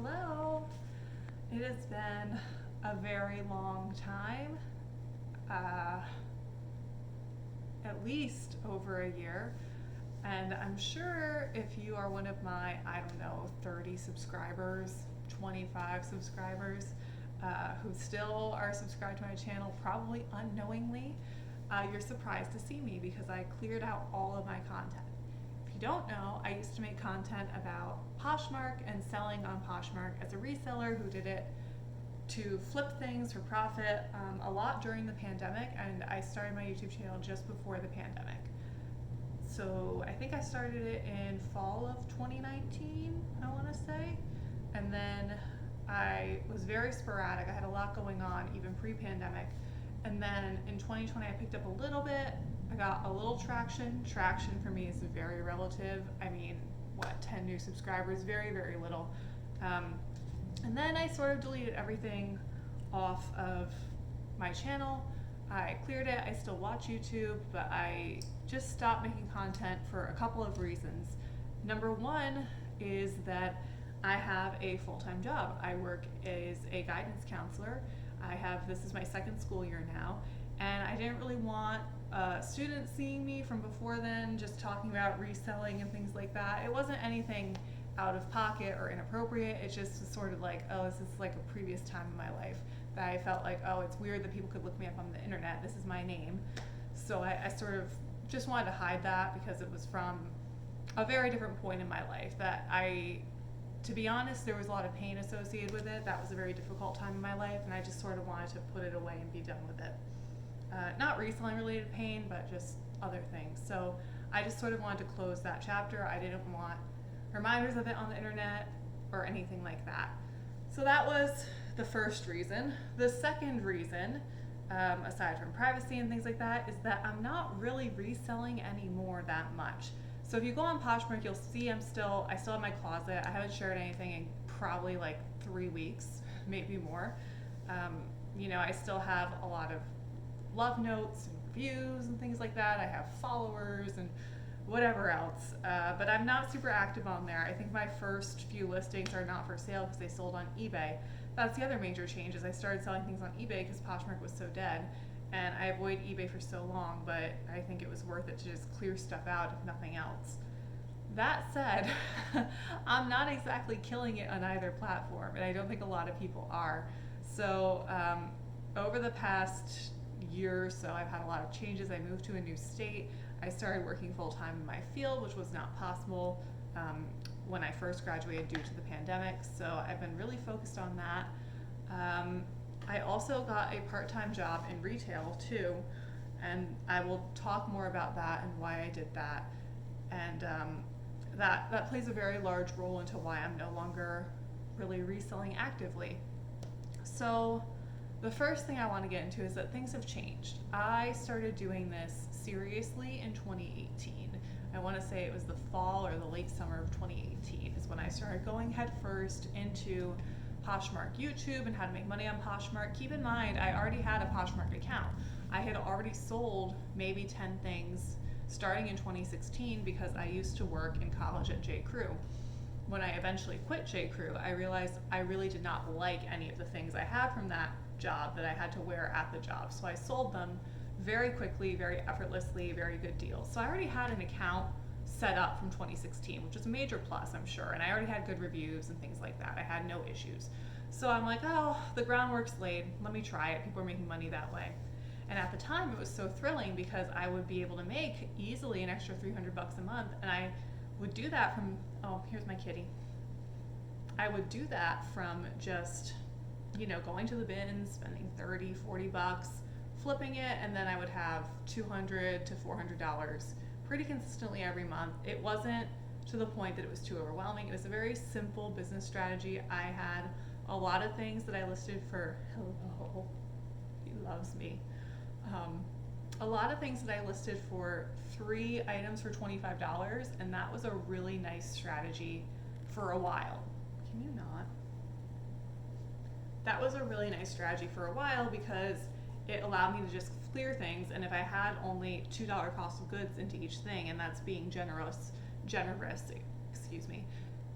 Hello. It has been a very long time, at least over a year. And I'm sure if you are one of my, 30 subscribers, 25 subscribers, who still are subscribed to my channel, probably unknowingly, you're surprised to see me because I cleared out all of my content. If you don't know, I used to make content about Poshmark and selling on Poshmark as a reseller who did it to flip things for profit a lot during the pandemic, and I started my YouTube channel just before the pandemic. So I think I started it in fall of 2019, I want to say, and then I was very sporadic. I had a lot going on even pre-pandemic, and then in 2020 I picked up a little bit. I got a little traction. Traction for me is very relative. I mean, 10 new subscribers, very, very little. And then I sort of deleted everything off of my channel. I cleared it. I still watch YouTube, but I just stopped making content for a couple of reasons. Number one is that I have a full-time job. I work as a guidance counselor. This is my second school year now, and I didn't really want students seeing me from before then just talking about reselling and things like that. It wasn't anything out of pocket or inappropriate. It just was sort of like, oh, this is like a previous time in my life that I felt like, oh, it's weird that people could look me up on the internet. This is my name. So I sort of just wanted to hide that because it was from a very different point in my life that to be honest, there was a lot of pain associated with it. That was a very difficult time in my life, and I just sort of wanted to put it away and be done with it. Not reselling related pain, but just other things. So I just sort of wanted to close that chapter. I didn't want reminders of it on the internet or anything like that. So that was the first reason. The second reason, aside from privacy and things like that, is that I'm not really reselling anymore that much. So if you go on Poshmark, you'll see I still have my closet. I haven't shared anything in probably like 3 weeks, maybe more. I still have a lot of love notes and reviews and things like that. I have followers and whatever else, but I'm not super active on there. I think my first few listings are not for sale because they sold on eBay. That's the other major change, is I started selling things on eBay because Poshmark was so dead, and I avoided eBay for so long, but I think it was worth it to just clear stuff out if nothing else. That said, I'm not exactly killing it on either platform, and I don't think a lot of people are. So over the past year or so, I've had a lot of changes. I moved to a new state. I started working full-time in my field, which was not possible when I first graduated due to the pandemic. So I've been really focused on that. I also got a part-time job in retail too, and I will talk more about that and why I did that. And that plays a very large role into why I'm no longer really reselling actively. So the first thing I want to get into is that things have changed. I started doing this seriously in 2018. I want to say it was the fall or the late summer of 2018 is when I started going headfirst into Poshmark YouTube and how to make money on Poshmark. Keep in mind, I already had a Poshmark account. I had already sold maybe 10 things starting in 2016 because I used to work in college at J. Crew. When I eventually quit J. Crew, I realized I really did not like any of the things I had from that job that I had to wear at the job. So I sold them very quickly, very effortlessly, very good deals. So I already had an account set up from 2016, which is a major plus, I'm sure. And I already had good reviews and things like that. I had no issues. So I'm like, oh, the groundwork's laid. Let me try it. People are making money that way. And at the time, it was so thrilling because I would be able to make easily an extra $300 a month. And I would do that from, oh, here's my kitty. I would do that from just, going to the bins, spending $30-$40, flipping it, and then I would have $200 to $400 pretty consistently every month. It wasn't to the point that it was too overwhelming. It was a very simple business strategy. I had a lot of things that I listed for, hello, he loves me. A lot of things that I listed for 3 items for $25, and that was a really nice strategy for a while. Can you not? That was a really nice strategy for a while because it allowed me to just clear things, and if I had only $2 cost of goods into each thing, and that's being generous,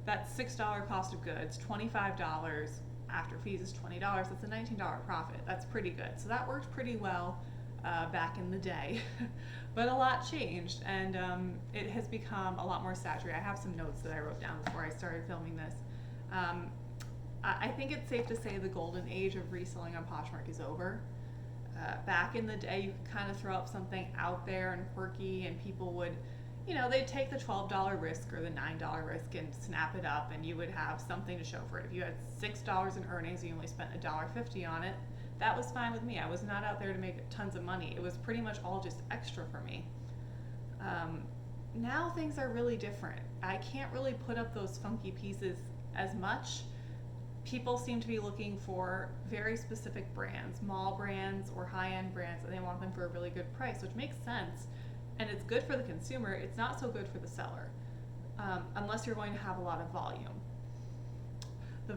that's $6 cost of goods, $25 after fees is $20. That's a $19 profit. That's pretty good. So that worked pretty well back in the day. But a lot changed, and it has become a lot more saturated. I have some notes that I wrote down before I started filming this. I think it's safe to say the golden age of reselling on Poshmark is over. Back in the day, you could kind of throw up something out there and quirky, and people would, they'd take the $12 risk or the $9 risk and snap it up, and you would have something to show for it. If you had $6 in earnings, you only spent $1.50 on it, that was fine with me. I was not out there to make tons of money. It was pretty much all just extra for me. Now things are really different. I can't really put up those funky pieces as much. People seem to be looking for very specific brands, mall brands or high-end brands, and they want them for a really good price, which makes sense. And it's good for the consumer. It's not so good for the seller, unless you're going to have a lot of volume. The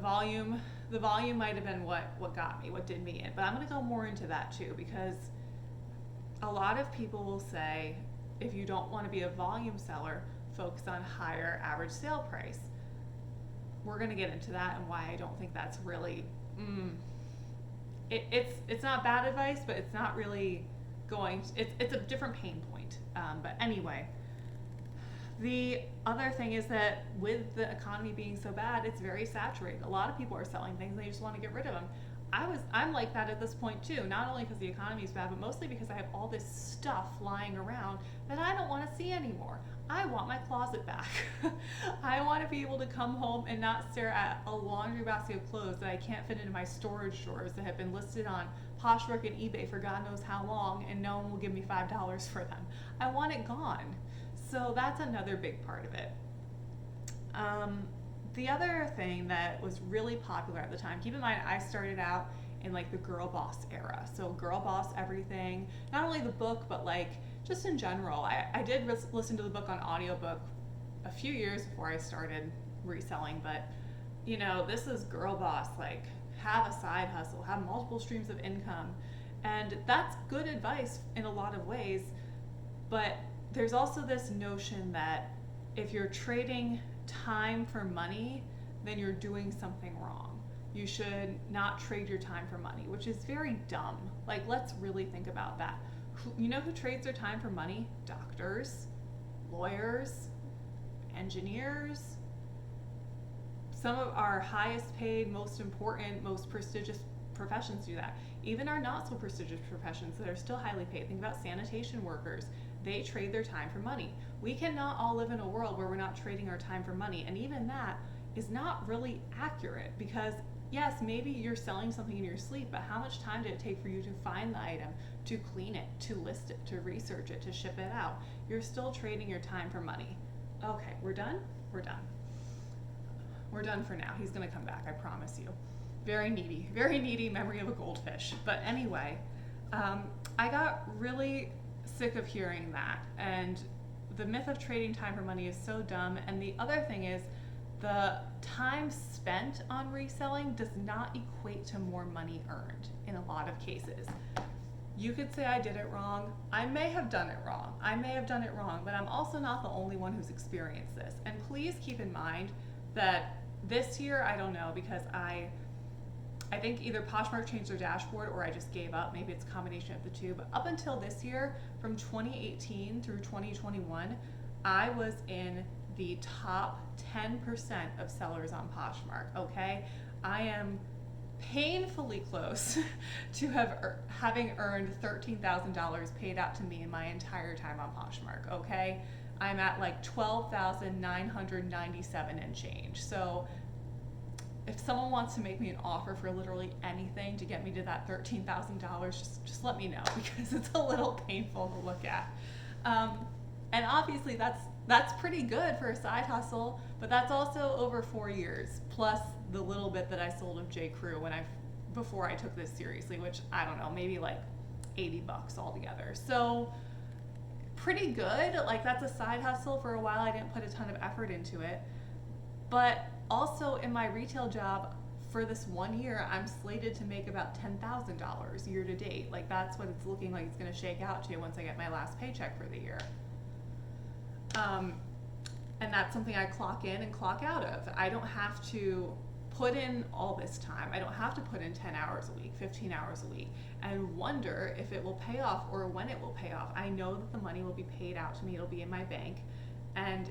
volume might have been what got me, what did me in. But I'm going to go more into that too, because a lot of people will say, if you don't want to be a volume seller, focus on higher average sale price. We're going to get into that and why I don't think that's really, it's not bad advice, but it's not really it's a different pain point. But anyway, the other thing is that with the economy being so bad, it's very saturated. A lot of people are selling things, they just want to get rid of them. I'm like that at this point too, not only because the economy is bad, but mostly because I have all this stuff lying around that I don't want to see anymore. I want my closet back. I want to be able to come home and not stare at a laundry basket of clothes that I can't fit into my storage drawers that have been listed on Poshmark and eBay for God knows how long, and no one will give me $5 for them. I want it gone. So that's another big part of it. The other thing that was really popular at the time, keep in mind I started out in like the girl boss era. So girl boss everything, not only the book, but like just in general. I did listen to the book on audiobook a few years before I started reselling, but this is girl boss, like have a side hustle, have multiple streams of income. And that's good advice in a lot of ways, but there's also this notion that if you're trading time for money, then you're doing something wrong. You should not trade your time for money, which is very dumb. Like, let's really think about that. Who trades their time for money? Doctors, lawyers, engineers. Some of our highest paid, most important, most prestigious professions do that. Even our not so prestigious professions that are still highly paid. Think about sanitation workers. They trade their time for money. We cannot all live in a world where we're not trading our time for money. And even that is not really accurate, because yes, maybe you're selling something in your sleep, but how much time did it take for you to find the item, to clean it, to list it, to research it, to ship it out? You're still trading your time for money. Okay, we're done? We're done. We're done for now. He's gonna come back, I promise you. Very needy memory of a goldfish. But anyway, I got really sick of hearing that, and the myth of trading time for money is so dumb. And the other thing is, the time spent on reselling does not equate to more money earned in a lot of cases. You could say I did it wrong. I may have done it wrong. But I'm also not the only one who's experienced this. And please keep in mind that this year, I don't know, because I think either Poshmark changed their dashboard or I just gave up. Maybe it's a combination of the two. But up until this year, from 2018 through 2021, I was in the top 10% of sellers on Poshmark, okay? I am painfully close to having earned $13,000 paid out to me in my entire time on Poshmark, okay? I'm at like 12,997 and change. So if someone wants to make me an offer for literally anything to get me to that $13,000, just let me know, because it's a little painful to look at. And obviously that's pretty good for a side hustle, but that's also over 4 years, plus the little bit that I sold of J. Crew before I took this seriously, which I don't know, maybe like $80 altogether. So pretty good. Like, that's a side hustle. For a while I didn't put a ton of effort into it, but also in my retail job for this 1 year, I'm slated to make about $10,000 year to date. Like, that's what it's looking like it's going to shake out to once I get my last paycheck for the year. And that's something I clock in and clock out of. I don't have to put in all this time. I don't have to put in 10 hours a week, 15 hours a week, and wonder if it will pay off or when it will pay off. I know that the money will be paid out to me. It'll be in my bank, and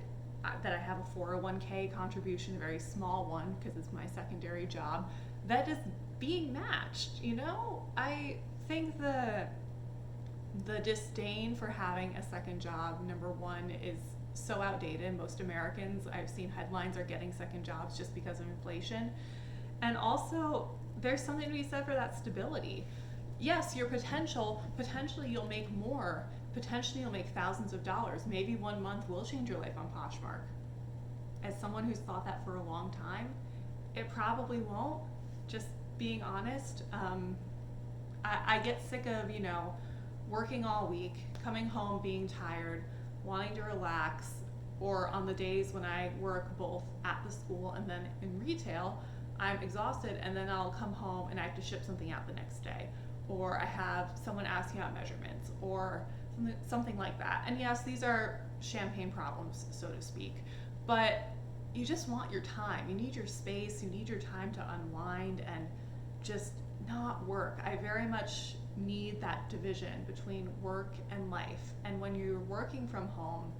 that I have a 401k contribution, a very small one because it's my secondary job, that is being matched. I think the disdain for having a second job, number one, is so outdated. Most Americans, I've seen headlines, are getting second jobs just because of inflation. And also, there's something to be said for that stability. Yes, your potentially you'll make more. Potentially you'll make thousands of dollars. Maybe 1 month will change your life on Poshmark. As someone who's thought that for a long time, it probably won't. Just being honest, I get sick of, working all week, coming home being tired, wanting to relax, or on the days when I work both at the school and then in retail, I'm exhausted, and then I'll come home and I have to ship something out the next day, or I have someone asking out measurements, or something like that. And yes, these are champagne problems, so to speak, but you just want your time. You need your space, you need your time to unwind and just not work. I very much need that division between work and life. And when you're working from home,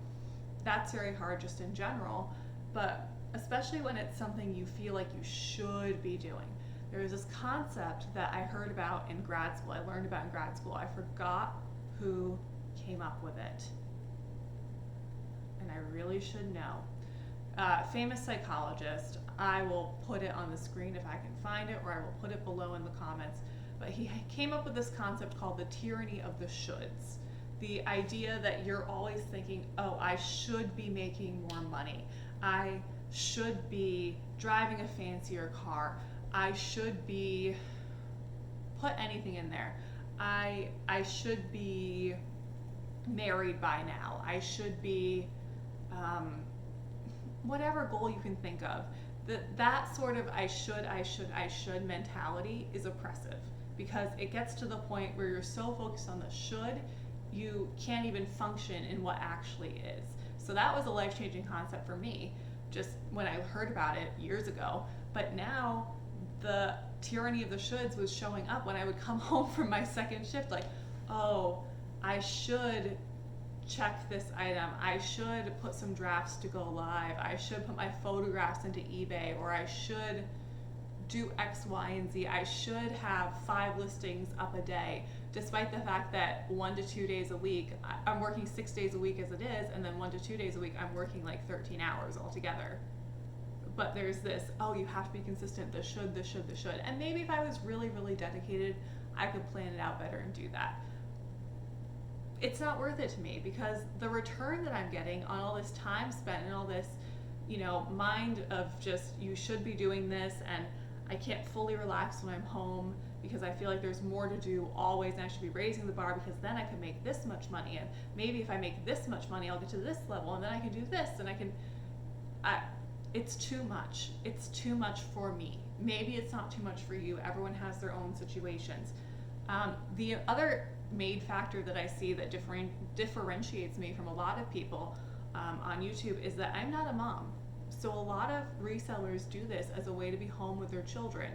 that's very hard just in general, but especially when it's something you feel like you should be doing. There is this concept that I heard about in grad school, I learned about in grad school. I forgot who came up with it, and I really should know. Famous psychologist. I will put it on the screen if I can find it, or I will put it below in the comments. But he came up with this concept called the tyranny of the shoulds. The idea that you're always thinking, oh, I should be making more money. I should be driving a fancier car. I should be, put anything in there. I should be married by now. I should be, whatever goal you can think of. That sort of I should mentality is oppressive, because it gets to the point where you're so focused on the should, you can't even function in what actually is. So that was a life-changing concept for me, just when I heard about it years ago. But now the tyranny of the shoulds was showing up when I would come home from my second shift, like, oh, I should check this item, I should put some drafts to go live, I should put my photographs into eBay, or I should do X, Y, and Z. I should have 5 listings up a day, despite the fact that 1 to 2 days a week, I'm working 6 days a week as it is, and then 1 to 2 days a week, I'm working like 13 hours altogether. But there's this, oh, you have to be consistent, the should. And maybe if I was really, really dedicated, I could plan it out better and do that. It's not worth it to me, because the return that I'm getting on all this time spent and all this, mind of just, you should be doing this, and I can't fully relax when I'm home because I feel like there's more to do always, and I should be raising the bar because then I can make this much money, and maybe if I make this much money, I'll get to this level, and then I can do this, and it's too much. It's too much for me. Maybe it's not too much for you. Everyone has their own situations. The other main factor that I see that differentiates me from a lot of people on YouTube is that I'm not a mom. So a lot of resellers do this as a way to be home with their children.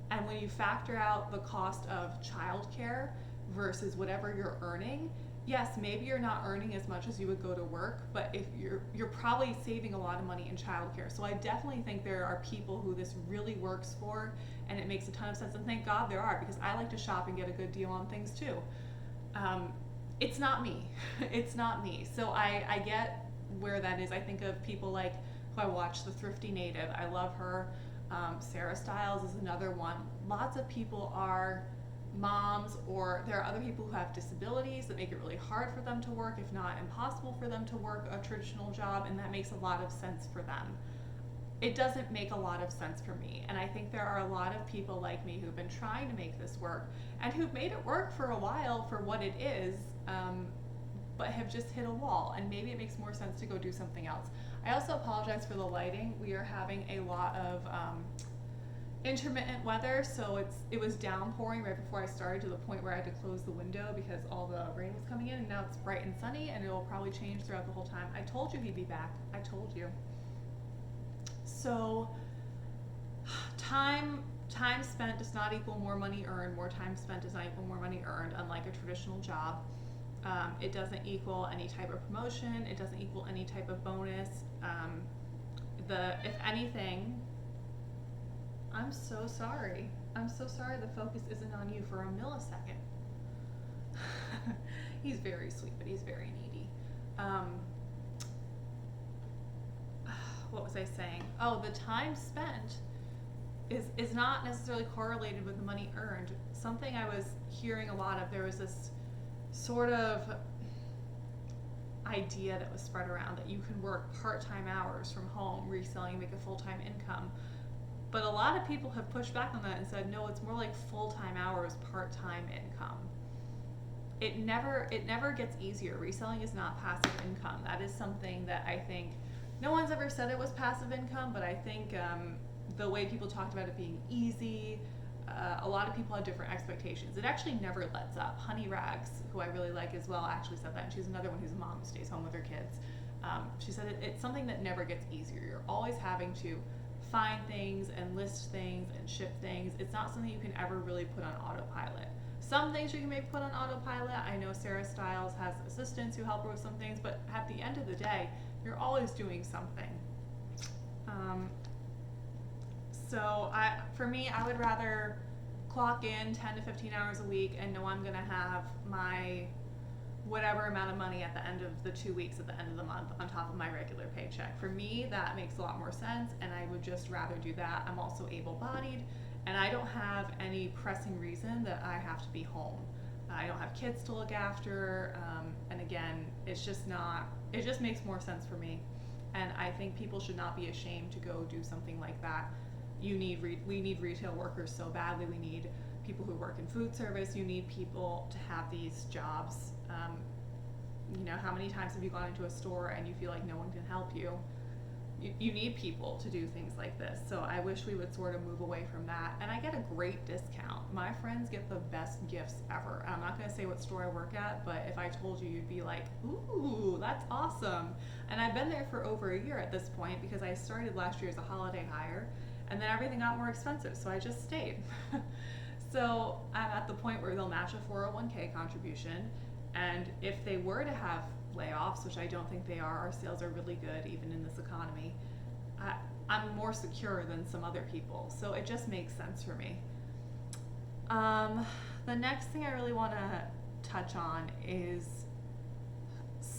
And when you factor out the cost of childcare versus whatever you're earning, yes, maybe you're not earning as much as you would go to work, but if you're probably saving a lot of money in childcare. So I definitely think there are people who this really works for, and it makes a ton of sense. And thank God there are, because I like to shop and get a good deal on things too. It's not me. It's not me. So I get where that is. I think of people like who I watch, the Thrifty Native. I love her. Sarah Stiles is another one. Lots of people are moms, or there are other people who have disabilities that make it really hard for them to work, if not impossible for them to work a traditional job, and that makes a lot of sense for them. It doesn't make a lot of sense for me, and I think there are a lot of people like me who've been trying to make this work, and who've made it work for a while for what it is, but have just hit a wall, and maybe it makes more sense to go do something else. I also apologize for the lighting. We are having a lot of intermittent weather, so it was downpouring right before I started to the point where I had to close the window because all the rain was coming in, and now it's bright and sunny, and it will probably change throughout the whole time. I told you he'd be back. I told you. So time spent does not equal more money earned. More time spent does not equal more money earned, unlike a traditional job. It doesn't equal any type of promotion. It doesn't equal any type of bonus. If anything, I'm so sorry. I'm so sorry the focus isn't on you for a millisecond. He's very sweet, but he's very needy. What was I saying? Oh, the time spent is not necessarily correlated with the money earned. Something I was hearing a lot of, there was this sort of idea that was spread around that you can work part-time hours from home, reselling, make a full-time income. But a lot of people have pushed back on that and said, no, it's more like full-time hours, part-time income. It never gets easier. Reselling is not passive income. That is something that I think no one's ever said it was passive income, but I think the way people talked about it being easy, a lot of people had different expectations. It actually never lets up. Honey Rags, who I really like as well, actually said that. And she's another one who's a mom who stays home with her kids. She said it's something that never gets easier. You're always having to find things and list things and ship things. It's not something you can ever really put on autopilot. Some things you can maybe put on autopilot. I know Sarah Stiles has assistants who help her with some things, but at the end of the day, you're always doing something. For me, I would rather clock in 10 to 15 hours a week and know I'm gonna have my whatever amount of money at the end of the 2 weeks at the end of the month on top of my regular paycheck. For me, that makes a lot more sense, and I would just rather do that. I'm also able-bodied, and I don't have any pressing reason that I have to be home. I don't have kids to look after, and again, it just makes more sense for me. And I think people should not be ashamed to go do something like that. We need retail workers so badly. We need people who work in food service. You need people to have these jobs. How many times have you gone into a store and you feel like no one can help you? You need people to do things like this. So I wish we would sort of move away from that. And I get a great discount. My friends get the best gifts ever. And I'm not going to say what store I work at, but if I told you, you'd be like, ooh, that's awesome. And I've been there for over a year at this point because I started last year as a holiday hire, and then everything got more expensive, so I just stayed. So I'm at the point where they'll match a 401k contribution, and if they were to have layoffs, which I don't think they are, our sales are really good even in this economy, I'm more secure than some other people, so it just makes sense for me. The next thing I really want to touch on is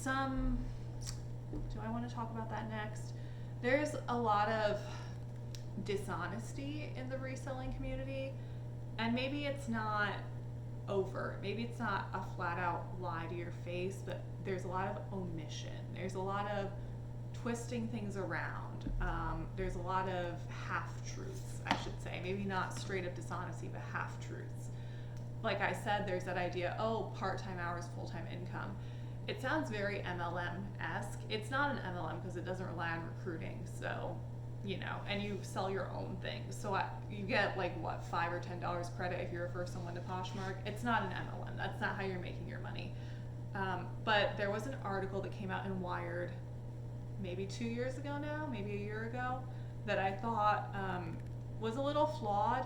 do I want to talk about that next? There's a lot of dishonesty in the reselling community, and maybe it's not overt, maybe it's not a flat out lie to your face, but there's a lot of omission, there's a lot of twisting things around, there's a lot of half-truths, I should say, maybe not straight up dishonesty, but half-truths. Like I said, there's that idea, part-time hours, full-time income. It sounds very MLM-esque. It's not an MLM because it doesn't rely on recruiting, so and you sell your own things. So you get $5 or $10 credit if you refer someone to Poshmark. It's not an MLM. That's not how you're making your money. But there was an article that came out in Wired maybe 2 years ago now, maybe a year ago, that I thought was a little flawed.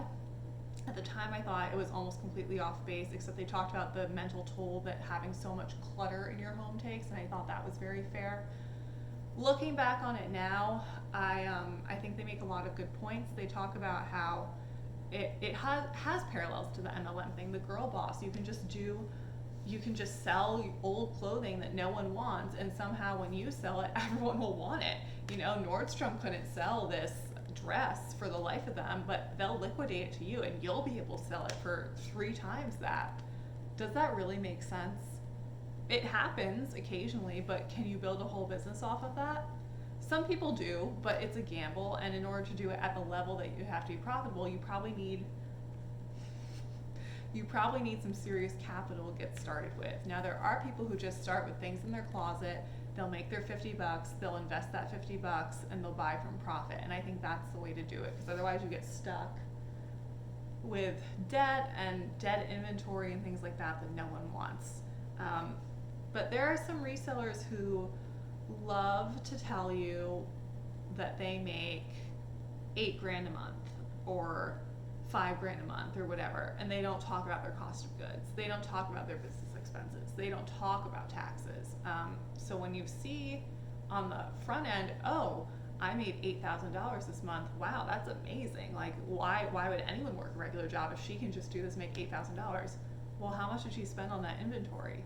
At the time, I thought it was almost completely off base, except they talked about the mental toll that having so much clutter in your home takes, and I thought that was very fair. Looking back on it now, I think they make a lot of good points. They talk about how it has parallels to the MLM thing. The girl boss, you can just sell old clothing that no one wants, and somehow when you sell it, everyone will want it. Nordstrom couldn't sell this dress for the life of them, but they'll liquidate it to you and you'll be able to sell it for 3 times that. Does that really make sense? It happens occasionally, but can you build a whole business off of that? Some people do, but it's a gamble, and in order to do it at the level that you have to be profitable, you probably need some serious capital to get started with. Now, there are people who just start with things in their closet. They'll make their $50, they'll invest that $50, and they'll buy from profit. And I think that's the way to do it, because otherwise you get stuck with debt and dead inventory and things like that no one wants. But there are some resellers who love to tell you that they make $8,000 a month or $5,000 a month or whatever, and they don't talk about their cost of goods. They don't talk about their business expenses. They don't talk about taxes. So when you see on the front end, oh, I made $8,000 this month. Wow, that's amazing. Like, why would anyone work a regular job if she can just do this, make $8,000? Well, how much did she spend on that inventory?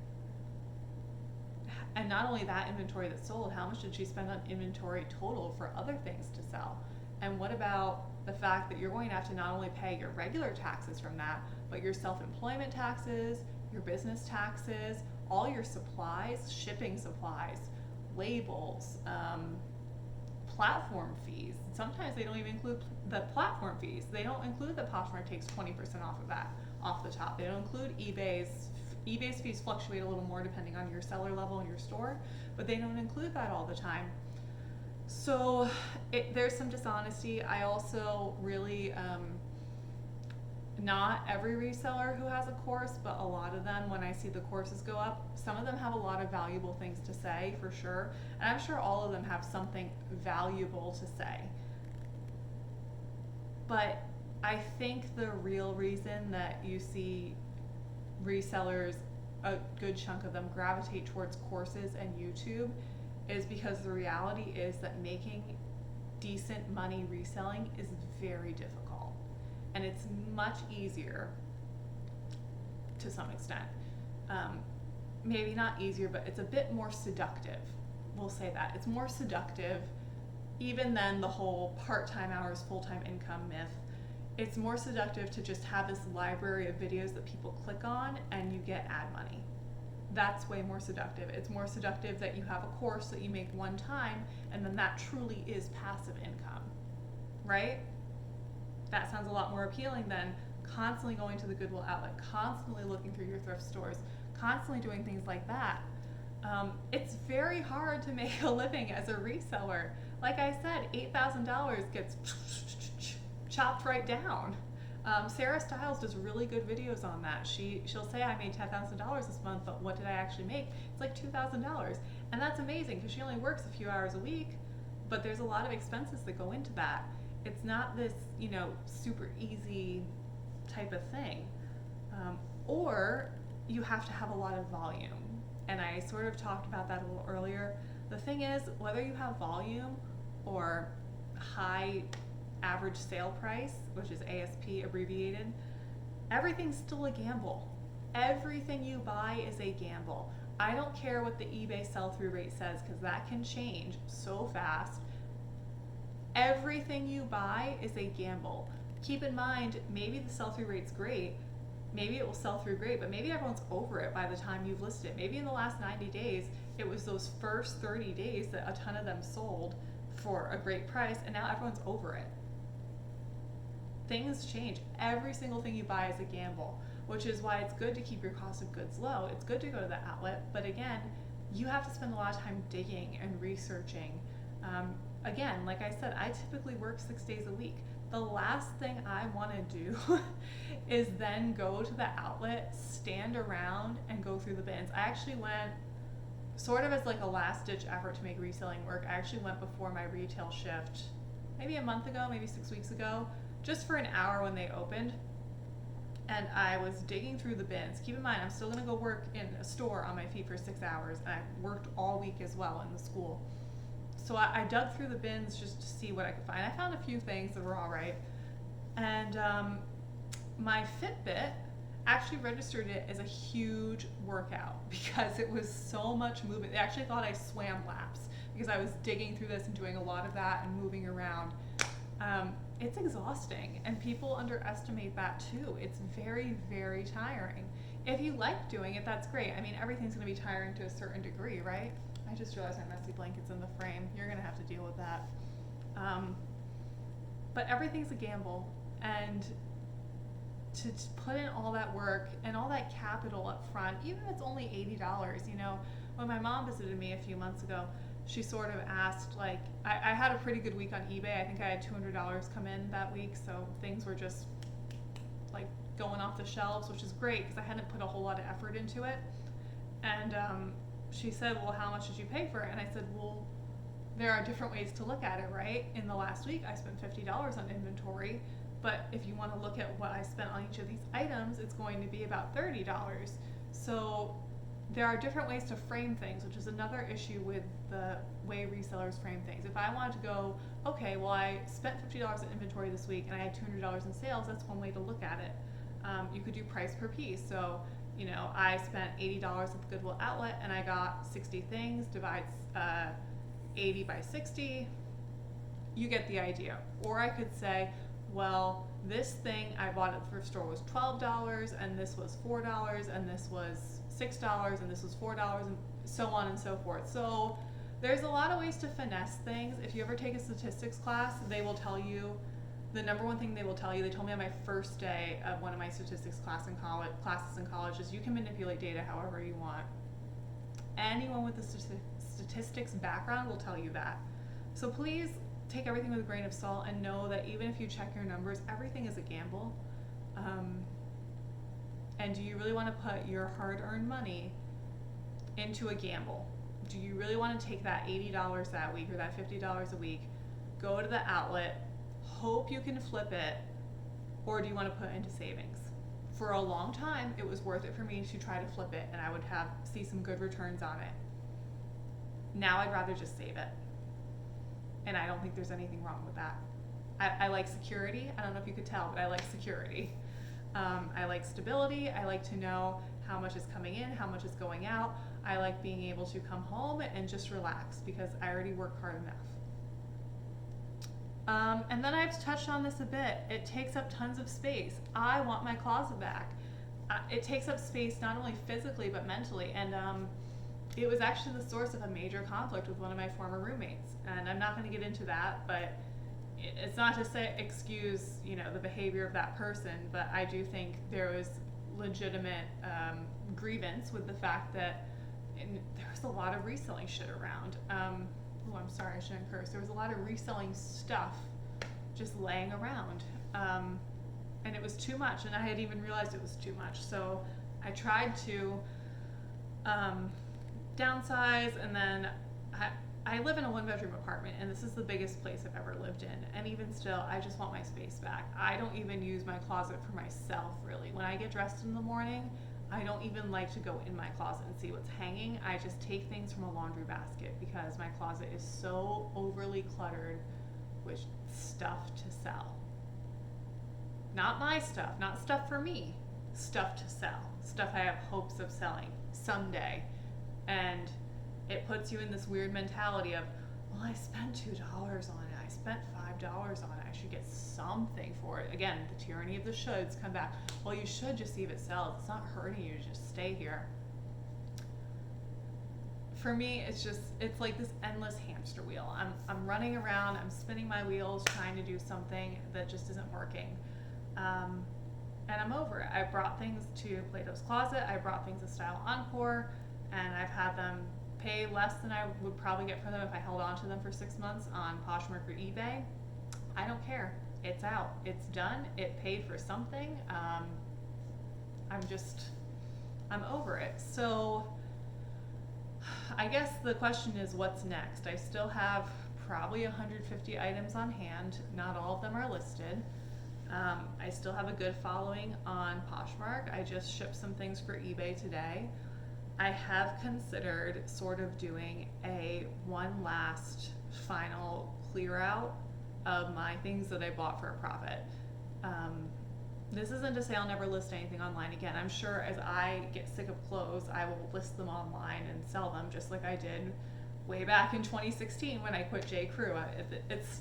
And not only that inventory that sold, how much did she spend on inventory total for other things to sell? And what about the fact that you're going to have to not only pay your regular taxes from that, but your self-employment taxes, your business taxes, all your supplies, shipping supplies, labels, platform fees. Sometimes they don't even include the platform fees. They don't include that Poshmark takes 20% off of that, off the top. They don't include Ebay's fees fluctuate a little more depending on your seller level in your store, but they don't include that all the time. So there's some dishonesty. I also really, not every reseller who has a course, but a lot of them, when I see the courses go up, some of them have a lot of valuable things to say, for sure. And I'm sure all of them have something valuable to say. But I think the real reason that you see resellers, a good chunk of them, gravitate towards courses and YouTube is because the reality is that making decent money reselling is very difficult. And it's much easier to some extent. Maybe not easier, but it's a bit more seductive. We'll say that. It's more seductive even than the whole part-time hours, full-time income myth. It's more seductive to just have this library of videos that people click on and you get ad money. That's way more seductive. It's more seductive that you have a course that you make one time and then that truly is passive income, right? That sounds a lot more appealing than constantly going to the Goodwill outlet, constantly looking through your thrift stores, constantly doing things like that. It's very hard to make a living as a reseller. Like I said, $8,000 gets chopped right down. Sarah Stiles does really good videos on that. She'll say, I made $10,000 this month, but what did I actually make? It's like $2,000. And that's amazing because she only works a few hours a week, but there's a lot of expenses that go into that. It's not this, super easy type of thing. Or you have to have a lot of volume. And I sort of talked about that a little earlier. The thing is, whether you have volume or high average sale price, which is ASP abbreviated, everything's still a gamble. Everything you buy is a gamble. I don't care what the eBay sell-through rate says because that can change so fast. Everything you buy is a gamble. Keep in mind, maybe the sell-through rate's great, maybe it will sell through great, but maybe everyone's over it by the time you've listed it. Maybe in the last 90 days, it was those first 30 days that a ton of them sold for a great price, and now everyone's over it. Things change. Every single thing you buy is a gamble, which is why it's good to keep your cost of goods low. It's good to go to the outlet, but again, you have to spend a lot of time digging and researching. Again, like I said, I typically work 6 days a week. The last thing I want to do is then go to the outlet, stand around, and go through the bins. I actually went sort of as like a last-ditch effort to make reselling work. I actually went before my retail shift, maybe a month ago, maybe 6 weeks ago, just for an hour when they opened. And I was digging through the bins. Keep in mind, I'm still going to go work in a store on my feet for 6 hours, and I worked all week as well in the school. So I dug through the bins just to see what I could find. I found a few things that were all right. And my Fitbit actually registered it as a huge workout because it was so much movement. They actually thought I swam laps because I was digging through this and doing a lot of that and moving around. It's exhausting, and people underestimate that too. It's very, very tiring. If you like doing it, that's great. I mean, everything's going to be tiring to a certain degree, right? I just realized my messy blanket's in the frame. You're going to have to deal with that. But everything's a gamble, and to put in all that work and all that capital up front, even if it's only $80, when my mom visited me a few months ago, she sort of asked, like, I had a pretty good week on eBay. I think I had $200 come in that week, so things were just like going off the shelves, which is great because I hadn't put a whole lot of effort into it. And she said, well, how much did you pay for it? And I said, well, there are different ways to look at it, right? In the last week, I spent $50 on inventory, but if you want to look at what I spent on each of these items, it's going to be about $30. So there are different ways to frame things, which is another issue with the way resellers frame things. If I wanted to go, okay, well, I spent $50 in inventory this week and I had $200 in sales, that's one way to look at it. You could do price per piece. So, you know, I spent $80 at the Goodwill outlet and I got 60 things, divides 80 by 60. You get the idea. Or I could say, well, this thing I bought at the thrift store was $12 and this was $4 and this was $6 and this was $4 and so on and so forth. So there's a lot of ways to finesse things. If you ever take a statistics class, they will tell you, the number one thing they will tell you, they told me on my first day of one of my statistics classes in college, is you can manipulate data however you want. Anyone with a statistics background will tell you that. So please take everything with a grain of salt and know that even if you check your numbers, everything is a gamble. And do you really want to put your hard-earned money into a gamble? Do you really want to take that $80 that week or that $50 a week, go to the outlet, hope you can flip it, or do you want to put it into savings? For a long time, it was worth it for me to try to flip it, and I would see some good returns on it. Now I'd rather just save it. And I don't think there's anything wrong with that. I like security. I don't know if you could tell, but I like security. I like stability. I like to know how much is coming in, how much is going out. I like being able to come home and just relax because I already work hard enough. And then I've touched on this a bit. It takes up tons of space. I want my closet back. It takes up space not only physically but mentally. And it was actually the source of a major conflict with one of my former roommates. And I'm not going to get into that, but it's not to say excuse, you know, the behavior of that person, but I do think there was legitimate grievance with the fact that there was a lot of reselling shit around. Oh, I'm sorry, I shouldn't curse. There was a lot of reselling stuff just laying around. And it was too much, and I had even realized it was too much. So I tried to downsize, and then I live in a one-bedroom apartment, and this is the biggest place I've ever lived in. And even still, I just want my space back. I don't even use my closet for myself, really. When I get dressed in the morning, I don't even like to go in my closet and see what's hanging. I just take things from a laundry basket because my closet is so overly cluttered with stuff to sell. Not my stuff, not stuff for me, stuff to sell, stuff I have hopes of selling someday. And it puts you in this weird mentality of, well, I spent $2 on it, I spent $5 on it, I should get something for it. Again, the tyranny of the shoulds come back. Well, you should just see if it sells. It's not hurting you to just stay here. For me, it's like this endless hamster wheel. I'm running around, I'm spinning my wheels, trying to do something that just isn't working. And I'm over it. I brought things to Plato's Closet, I brought things to Style Encore, and I've had them pay less than I would probably get for them if I held on to them for 6 months on Poshmark or eBay. I don't care. It's out. It's done. It paid for something. I'm over it. So I guess the question is, what's next? I still have probably 150 items on hand. Not all of them are listed. I still have a good following on Poshmark. I just shipped some things for eBay today. I have considered sort of doing one last final clear out of my things that I bought for a profit. This isn't to say I'll never list anything online again. I'm sure as I get sick of clothes, I will list them online and sell them just like I did way back in 2016 when I quit J. Crew. It's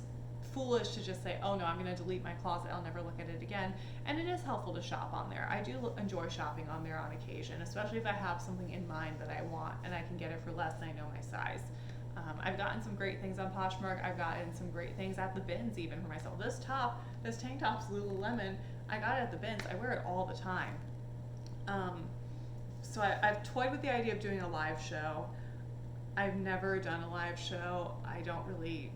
foolish to just say, oh no, I'm going to delete my closet, I'll never look at it again. And it is helpful to shop on there. I do enjoy shopping on there on occasion, especially if I have something in mind that I want and I can get it for less and I know my size. I've gotten some great things on Poshmark. I've gotten some great things at the bins even for myself. This tank top's Lululemon. I got it at the bins. I wear it all the time. So I've toyed with the idea of doing a live show. I've never done a live show. I don't really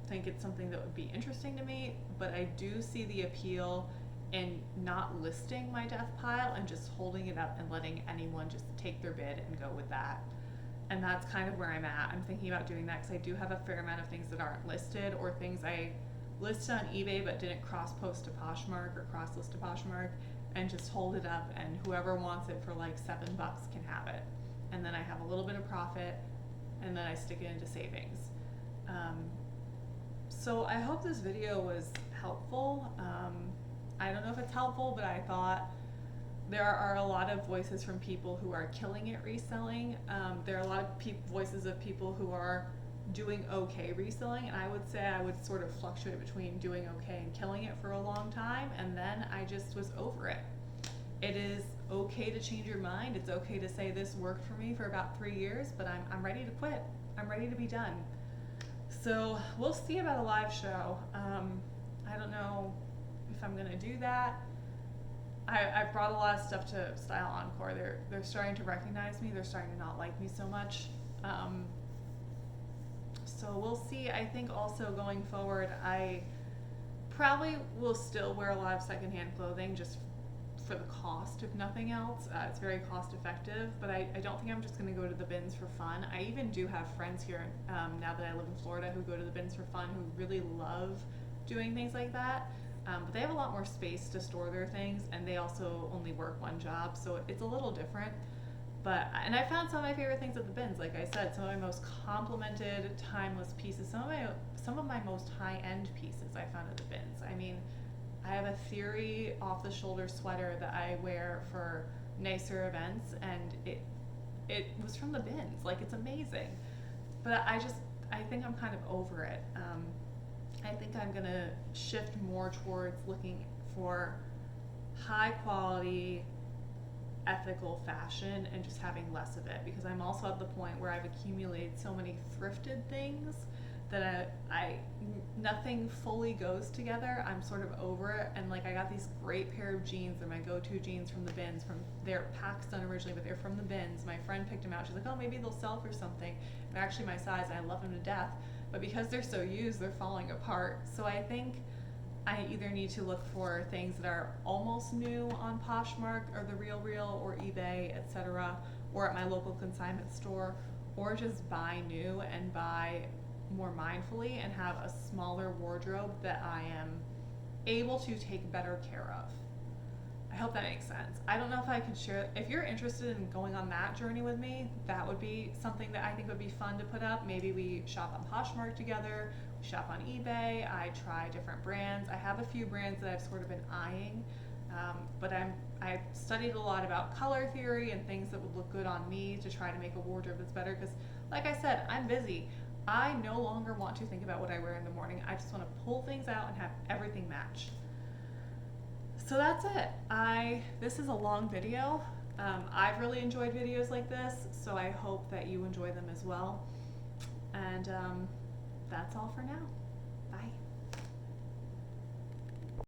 think it's something that would be interesting to me, but I do see the appeal in not listing my death pile and just holding it up and letting anyone just take their bid and go with that. And that's kind of where I'm at. I'm thinking about doing that because I do have a fair amount of things that aren't listed, or things I listed on eBay but didn't cross-post to Poshmark or cross-list to Poshmark, and just hold it up, and whoever wants it for like $7 can have it. And then I have a little bit of profit, and then I stick it into savings. So I hope this video was helpful. I don't know if it's helpful, but I thought there are a lot of voices from people who are killing it reselling. There are a lot of voices of people who are doing okay reselling, and I would say I would sort of fluctuate between doing okay and killing it for a long time, and then I just was over it. It is okay to change your mind. It's okay to say this worked for me for about 3 years, but I'm ready to quit. I'm ready to be done. So we'll see about a live show. I don't know if I'm gonna do that. I've brought a lot of stuff to Style Encore. They're starting to recognize me. They're starting to not like me so much. So we'll see. I think also going forward, I probably will still wear a lot of secondhand clothing just for the cost, if nothing else. It's very cost effective, but I don't think I'm just going to go to the bins for fun. I even do have friends here now that I live in Florida who go to the bins for fun, who really love doing things like that. But they have a lot more space to store their things, and they also only work one job, so it's a little different. And I found some of my favorite things at the bins. Like I said, some of my most complimented, timeless pieces, some of my most high-end pieces I found at the bins. I mean, I have a Theory off-the-shoulder sweater that I wear for nicer events, and it was from the bins. Like, it's amazing. But I think I'm kind of over it. I think I'm gonna shift more towards looking for high quality, ethical fashion and just having less of it, because I'm also at the point where I've accumulated so many thrifted things that nothing fully goes together. I'm sort of over it, and like I got these great pair of jeans. They're my go-to jeans from the bins. They're Pakistan originally, but they're from the bins. My friend picked them out. She's like, oh, maybe they'll sell for something. They're actually my size, and I love them to death. But because they're so used, they're falling apart. So I think I either need to look for things that are almost new on Poshmark or The RealReal or eBay, etc., or at my local consignment store, or just buy new and buy more mindfully and have a smaller wardrobe that I am able to take better care of. I hope that makes sense. I don't know if I can share. If you're interested in going on that journey with me, that would be something that I think would be fun to put up. Maybe we shop on Poshmark together, we shop on eBay, I try different brands. I have a few brands that I've sort of been eyeing, but I've studied a lot about color theory and things that would look good on me to try to make a wardrobe that's better, because like I said, I'm busy. I no longer want to think about what I wear in the morning. I just want to pull things out and have everything match. So that's it. This is a long video. I've really enjoyed videos like this, so I hope that you enjoy them as well. And that's all for now. Bye.